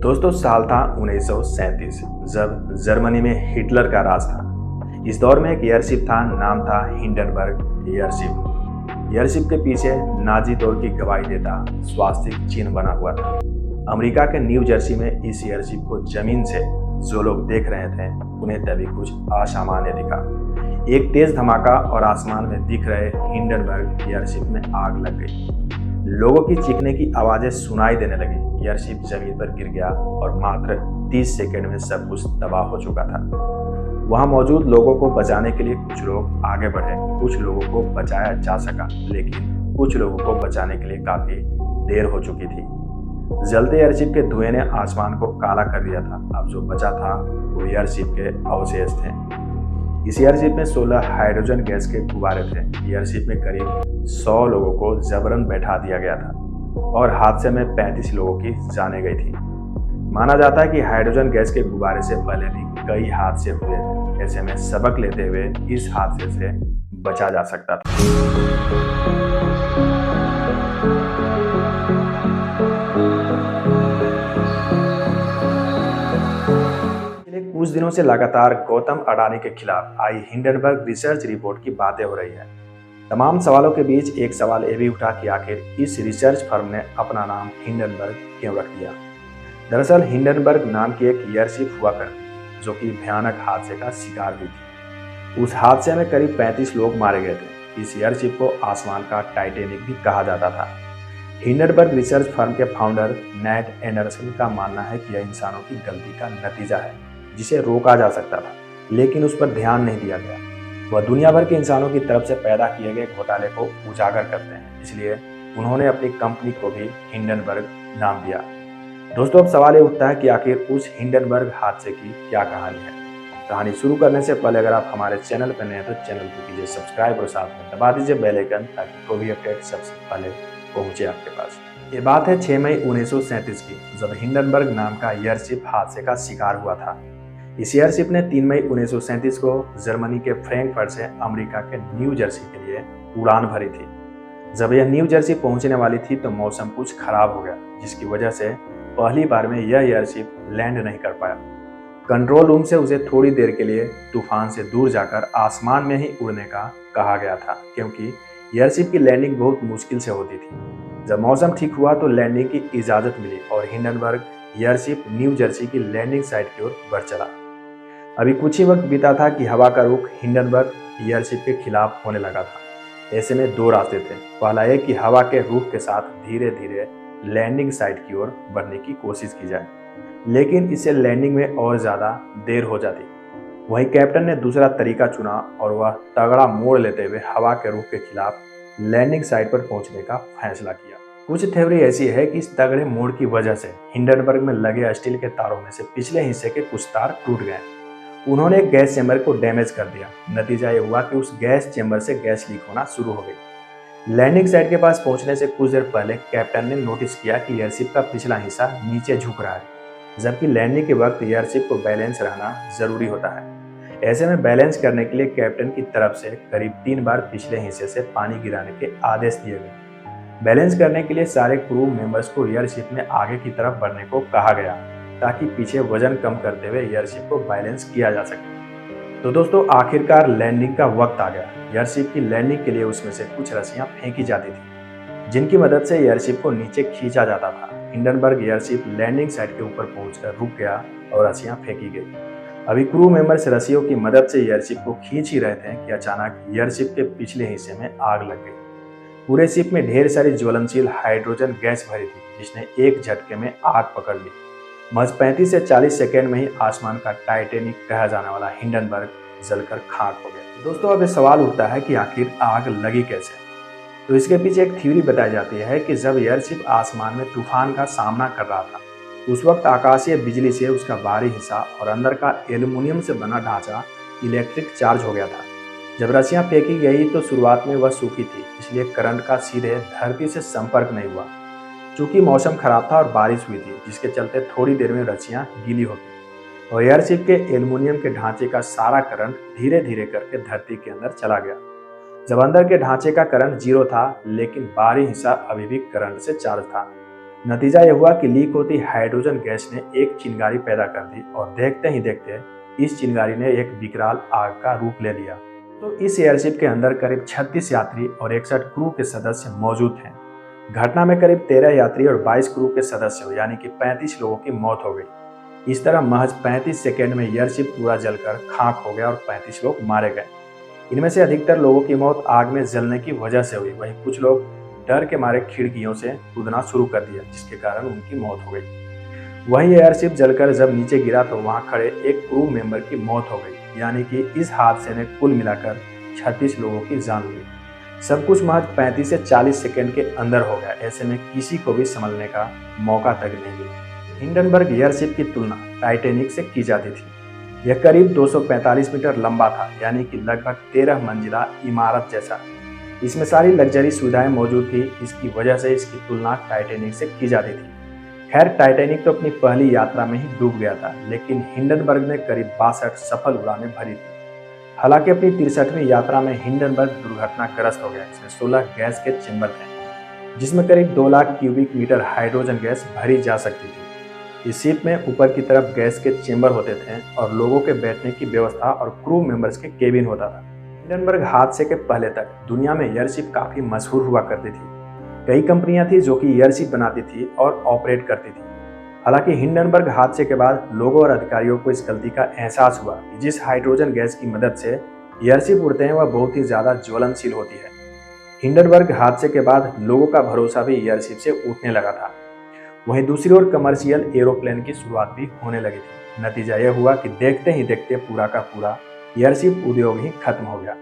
दोस्तों साल था 1937 जब जर्मनी में हिटलर का राज था। इस दौर में एक एयरशिप था, नाम था हिंडनबर्ग एयरशिप। एयरशिप के पीछे नाजी दौर की गवाही देता स्वास्तिक चिन्ह बना हुआ था। अमेरिका के न्यू जर्सी में इस एयरशिप को जमीन से जो लोग देख रहे थे उन्हें तभी कुछ असामान्य दिखा। एक तेज धमाका और आसमान में दिख रहे हिंडनबर्ग एयरशिप में आग लग गई। लोगों की चीखने की आवाजें सुनाई देने लगी। एयरशिप जमीन पर गिर गया और मात्र 30 सेकंड में सब कुछ तबाह हो चुका था। वहां मौजूद लोगों को बचाने के लिए कुछ लोग आगे बढ़े। कुछ लोगों को बचाया जा सका, लेकिन कुछ लोगों को बचाने के लिए काफी देर हो चुकी थी। जलते एयरशिप के धुएं ने आसमान को काला कर दिया था। अब जो बचा था वो एयरशिप के अवशेष थे। इस एयरशिप में 16 हाइड्रोजन गैस के गुब्बारे थे। एयरशिप में करीब 100 लोगों को जबरन बैठा दिया गया था और हादसे में 35 लोगों की जानें गई थी। माना जाता है कि हाइड्रोजन गैस के गुब्बारे से पहले भी कई हादसे हुए थे। ऐसे में सबक लेते हुए इस हादसे से बचा जा सकता था। कुछ दिनों से लगातार गौतम अडानी के खिलाफ आई हिंडनबर्ग रिसर्च रिपोर्ट की बातें हो रही है। तमाम सवालों के बीच एक सवाल ये भी उठा कि आखिर इस रिसर्च फर्म ने अपना नाम हिंडनबर्ग क्यों रख दिया। दरअसल हिंडनबर्ग नाम की एक एयरशिप हुआ करती थी जो कि भयानक हादसे का शिकार हुई थी। उस हादसे में करीब 35 लोग मारे गए थे। इस एयरशिप को आसमान का टाइटैनिक भी कहा जाता था। हिंडनबर्ग रिसर्च फर्म के फाउंडर नैट एंडरसन का मानना है कि यह इंसानों की गलती का नतीजा है जिसे रोका जा सकता था, लेकिन उस पर ध्यान नहीं दिया गया। वह दुनिया भर के इंसानों की तरफ से पैदा किए गए घोटाले को उजागर करते हैं, इसलिए उन्होंने अपनी कंपनी को भी हिंडनबर्ग नाम दिया। दोस्तों अब सवाल ये उठता है कि आखिर उस हिंडनबर्ग हादसे की क्या कहानी है। कहानी शुरू करने से पहले अगर आप हमारे चैनल पर नए हैं तो चैनल को कीजिए सब्सक्राइब और साथ में दबा दीजिए बेल आइकन ताकि कोई भी अपडेट सबसे पहले पहुंचे आपके पास। ये बात है 6 मई 1937 की, जब हिंडनबर्ग नाम का एयरशिप हादसे का शिकार हुआ था। इस एयरशिप ने 3 मई 1937 को जर्मनी के फ्रैंकफर्ट से अमेरिका के न्यू जर्सी के लिए उड़ान भरी थी। जब यह न्यू जर्सी पहुंचने वाली थी तो मौसम कुछ खराब हो गया, जिसकी वजह से पहली बार में यह एयरशिप लैंड नहीं कर पाया। कंट्रोल रूम से उसे थोड़ी देर के लिए तूफान से दूर जाकर आसमान में ही उड़ने का कहा गया था, क्योंकि एयरशिप की लैंडिंग बहुत मुश्किल से होती थी। जब मौसम ठीक हुआ तो लैंडिंग की इजाजत मिली और हिंडनबर्ग एयरशिप न्यू जर्सी की लैंडिंग साइट की ओर बढ़ चला। अभी कुछ ही वक्त बीता था कि हवा का रुख हिंडनबर्ग एयरशिप के खिलाफ होने लगा था। ऐसे में दो रास्ते थे। पहला ये कि हवा के रुख के साथ धीरे धीरे लैंडिंग साइट की ओर बढ़ने की कोशिश की जाए, लेकिन इससे लैंडिंग में और ज़्यादा देर हो जाती। वहीं कैप्टन ने दूसरा तरीका चुना और वह तगड़ा मोड़ लेते हुए हवा के रुख के खिलाफ लैंडिंग साइट पर पहुंचने का फैसला किया। कुछ थ्योरी ऐसी है कि इस तगड़े मोड़ की वजह से हिंडनबर्ग में लगे स्टील के तारों में से पिछले हिस्से के कुछ तार टूट गए। उन्होंने गैस चैम्बर को डैमेज कर दिया। नतीजा ये हुआ कि उस गैस चैम्बर से गैस लीक होना शुरू हो गई। लैंडिंग साइट के पास पहुंचने से कुछ देर पहले कैप्टन ने नोटिस किया कि एयरशिप का पिछला हिस्सा नीचे झुक रहा है, जबकि लैंडिंग के वक्त एयरशिप को बैलेंस रहना जरूरी होता है। ऐसे में बैलेंस करने के लिए कैप्टन की तरफ से करीब 3 बार पिछले हिस्से से पानी गिराने के आदेश दिए गए। बैलेंस करने के लिए सारे क्रू मेंबर्स को एयरशिप में आगे की तरफ बढ़ने को कहा गया, ताकि पीछे वजन कम करते हुए एयरशिप को बैलेंस किया जा सके। तो दोस्तों आखिरकार लैंडिंग का वक्त आ गया। एयरशिप की लैंडिंग के लिए उसमें से कुछ रस्सियां फेंकी जाती थी, जिनकी मदद से एयरशिप को नीचे खींचा जाता था। हिंडनबर्ग एयरशिप लैंडिंग साइट के ऊपर पहुंचकर रुक गया और रस्सियां फेंकी गई। अभी क्रू मेंबर्स रस्सियों की मदद से एयरशिप को खींच ही रहे थे कि अचानक एयरशिप के पिछले हिस्से में आग लग गई। पूरे शिप में ढेर सारी ज्वलनशील हाइड्रोजन गैस भरी थी, जिसने एक झटके में आग पकड़ ली। महज 35 से 40 सेकेंड में ही आसमान का टाइटैनिक कहा जाने वाला हिंडनबर्ग जलकर खाक हो गया। दोस्तों अब सवाल उठता है कि आखिर आग लगी कैसे। तो इसके पीछे एक थ्योरी बताई जाती है कि जब एयरशिप आसमान में तूफान का सामना कर रहा था, उस वक्त आकाशीय बिजली से उसका बाहरी हिस्सा और अंदर का एल्युमिनियम से बना ढांचा इलेक्ट्रिक चार्ज हो गया था। जब रस्सियां फेंकी गई तो शुरुआत में वह सूखी थी, इसलिए करंट का सीधे धरती से संपर्क नहीं हुआ। चूंकि मौसम खराब था और बारिश हुई थी, जिसके चलते थोड़ी देर में रस्सियां गीली हो गई और एयरशिप के एल्युमिनियम के ढांचे का सारा करंट धीरे धीरे करके धरती के अंदर चला गया। जब अंदर के ढांचे का करंट 0 था, लेकिन बाहरी हिस्सा अभी भी करंट से चार्ज था। नतीजा यह हुआ कि लीक होती हाइड्रोजन गैस ने एक चिंगारी पैदा कर दी और देखते ही देखते इस चिंगारी ने एक विकराल आग का रूप ले लिया। तो इस एयरशिप के अंदर करीब 36 यात्री और 61 क्रू के सदस्य मौजूद हैं। घटना में करीब 13 यात्री और 22 क्रू के सदस्यों यानी कि 35 लोगों की मौत हो गई। इस तरह महज 35 सेकेंड में एयरशिप पूरा जलकर खाक हो गया और 35 लोग मारे गए। इनमें से अधिकतर लोगों की मौत आग में जलने की वजह से हुई, वहीं कुछ लोग डर के मारे खिड़कियों से कूदना शुरू कर दिया, जिसके कारण उनकी मौत हो गई। वहीं एयरशिप जलकर जब नीचे गिरा तो वहां खड़े एक क्रू मेंबर की मौत हो गई, यानी कि इस हादसे ने कुल मिलाकर 36 लोगों की जान ली। सब कुछ महज 35 से 40 सेकंड के अंदर हो गया। ऐसे में किसी को भी संभलने का मौका तक नहीं मिला। हिंडनबर्ग एयरशिप की तुलना टाइटैनिक से की जाती थी। यह करीब 245 मीटर लंबा था, यानी कि लगभग 13 मंजिला इमारत जैसा। इसमें सारी लग्जरी सुविधाएं मौजूद थी। इसकी वजह से इसकी तुलना टाइटैनिक से की जाती थी। खैर, टाइटैनिक तो अपनी पहली यात्रा में ही डूब गया था, लेकिन हिंडनबर्ग ने करीब 62 सफल उड़ानें भरी थी। हालांकि अपनी 63वीं यात्रा में हिंडनबर्ग दुर्घटनाग्रस्त हो गया। इसमें 16 गैस के चेंबर थे, जिसमें करीब 2 lakh cubic metre hydrogen gas भरी जा सकती थी। इस शिप में ऊपर की तरफ गैस के चेंबर होते थे और लोगों के बैठने की व्यवस्था और क्रू मेंबर्स के केबिन होता था। हिंडनबर्ग हादसे के पहले तक दुनिया में एयरशिप काफी मशहूर हुआ करती थी। कई कंपनियां थी जो कि एयरशिप बनाती थी और ऑपरेट करती थी। हालांकि हिंडनबर्ग हादसे के बाद लोगों और अधिकारियों को इस गलती का एहसास हुआ कि जिस हाइड्रोजन गैस की मदद से एयरशिप उड़ते हैं वह बहुत ही ज्यादा ज्वलनशील होती है। हिंडनबर्ग हादसे के बाद लोगों का भरोसा भी एयरशिप से उठने लगा था। वहीं दूसरी ओर कमर्शियल एरोप्लेन की शुरुआत भी होने लगी थी। नतीजा यह हुआ कि देखते ही देखते पूरा का पूरा एयरशिप उद्योग ही खत्म हो गया।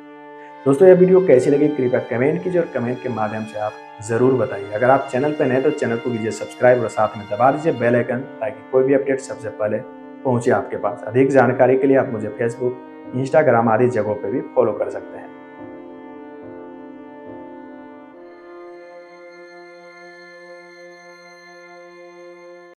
दोस्तों, यह वीडियो कैसी लगी कृपया कमेंट कीजिए और कमेंट के माध्यम से आप जरूर बताइए। अगर आप चैनल पर नए तो चैनल को कीजिए सब्सक्राइब और साथ में दबा दीजिए बेल आइकन, ताकि कोई भी अपडेट सबसे पहले पहुंचे आपके पास। अधिक जानकारी के लिए आप मुझे फेसबुक, इंस्टाग्राम आदि जगहों पर भी फॉलो कर सकते हैं।